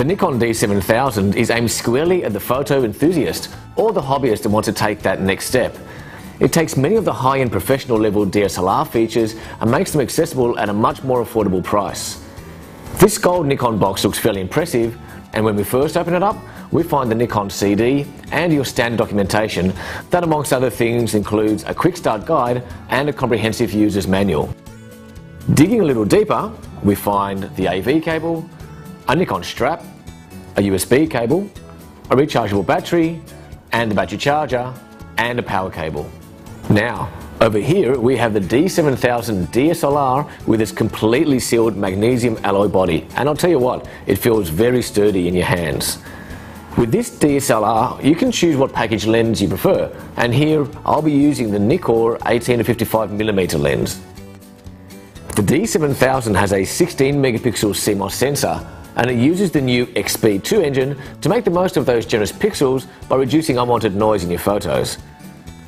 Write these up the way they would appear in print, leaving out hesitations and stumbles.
The Nikon D7000 is aimed squarely at the photo enthusiast or the hobbyist that wants to take that next step. It takes many of the high-end professional level DSLR features and makes them accessible at a much more affordable price. This gold Nikon box looks fairly impressive, and when we first open it up, we find the Nikon CD and your standard documentation that, amongst other things, includes a quick start guide and a comprehensive user's manual. Digging a little deeper, we find the AV cable, a Nikon strap, a USB cable, a rechargeable battery, and the battery charger, and a power cable. Now, over here we have the D7000 DSLR with its completely sealed magnesium alloy body, and I'll tell you what, it feels very sturdy in your hands. With this DSLR, you can choose what package lens you prefer, and here I'll be using the Nikon 18-55mm lens. The D7000 has a 16 megapixel CMOS sensor, and it uses the new X-Speed 2 engine to make the most of those generous pixels by reducing unwanted noise in your photos.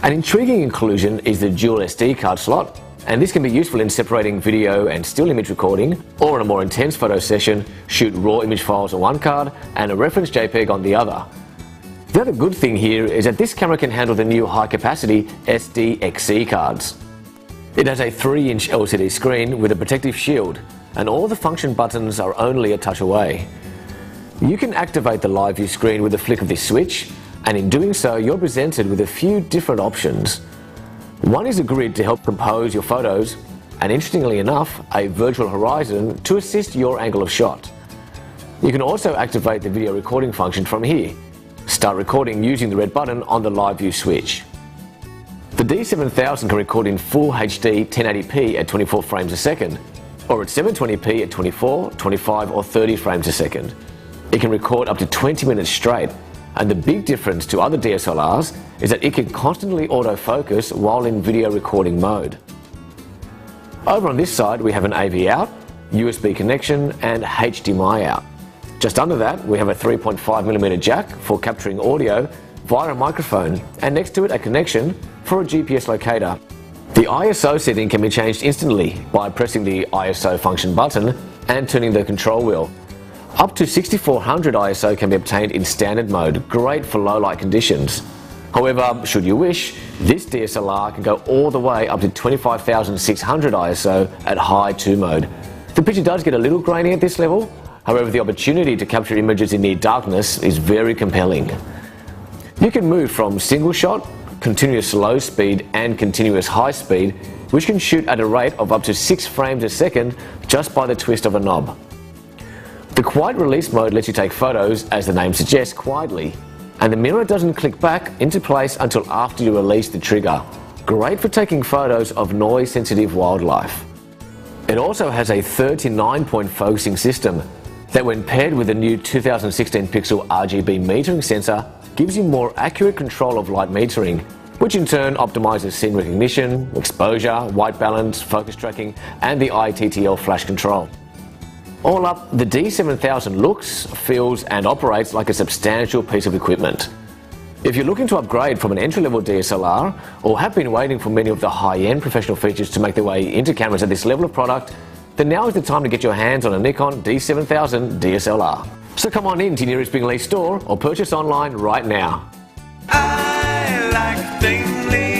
An intriguing inclusion is the dual SD card slot, and this can be useful in separating video and still image recording, or in a more intense photo session, shoot raw image files on one card and a reference JPEG on the other. The other good thing here is that this camera can handle the new high-capacity SD-XC cards. It has a 3-inch LCD screen with a protective shield, and all the function buttons are only a touch away. You can activate the live view screen with a flick of this switch, and in doing so you're presented with a few different options. One is a grid to help compose your photos, and interestingly enough, a virtual horizon to assist your angle of shot. You can also activate the video recording function from here. Start recording using the red button on the live view switch. The D7000 can record in Full HD 1080p at 24 frames a second, or at 720p at 24, 25 or 30 frames a second. It can record up to 20 minutes straight, and the big difference to other DSLRs is that it can constantly autofocus while in video recording mode. Over on this side we have an AV out, USB connection and HDMI out. Just under that we have a 3.5mm jack for capturing audio via a microphone, and next to it a connection for a GPS locator. The ISO setting can be changed instantly by pressing the ISO function button and turning the control wheel. Up to 6400 ISO can be obtained in standard mode, great for low light conditions. However, should you wish, this DSLR can go all the way up to 25,600 ISO at high 2 mode. The picture does get a little grainy at this level, however the opportunity to capture images in near darkness is very compelling. You can move from single shot, continuous low speed and continuous high speed, which can shoot at a rate of up to 6 frames a second just by the twist of a knob. The quiet release mode lets you take photos, as the name suggests, quietly, and the mirror doesn't click back into place until after you release the trigger. Great for taking photos of noise-sensitive wildlife. It also has a 39-point focusing system that, when paired with the new 2016 pixel RGB metering sensor, gives you more accurate control of light metering, which in turn optimizes scene recognition, exposure, white balance, focus tracking, and the ITTL flash control. All up, the D7000 looks, feels, and operates like a substantial piece of equipment. If you're looking to upgrade from an entry-level DSLR, or have been waiting for many of the high-end professional features to make their way into cameras at this level of product, then now is the time to get your hands on a Nikon D7000 DSLR. So come on in to your nearest Bingley store or purchase online right now. I like Bingley.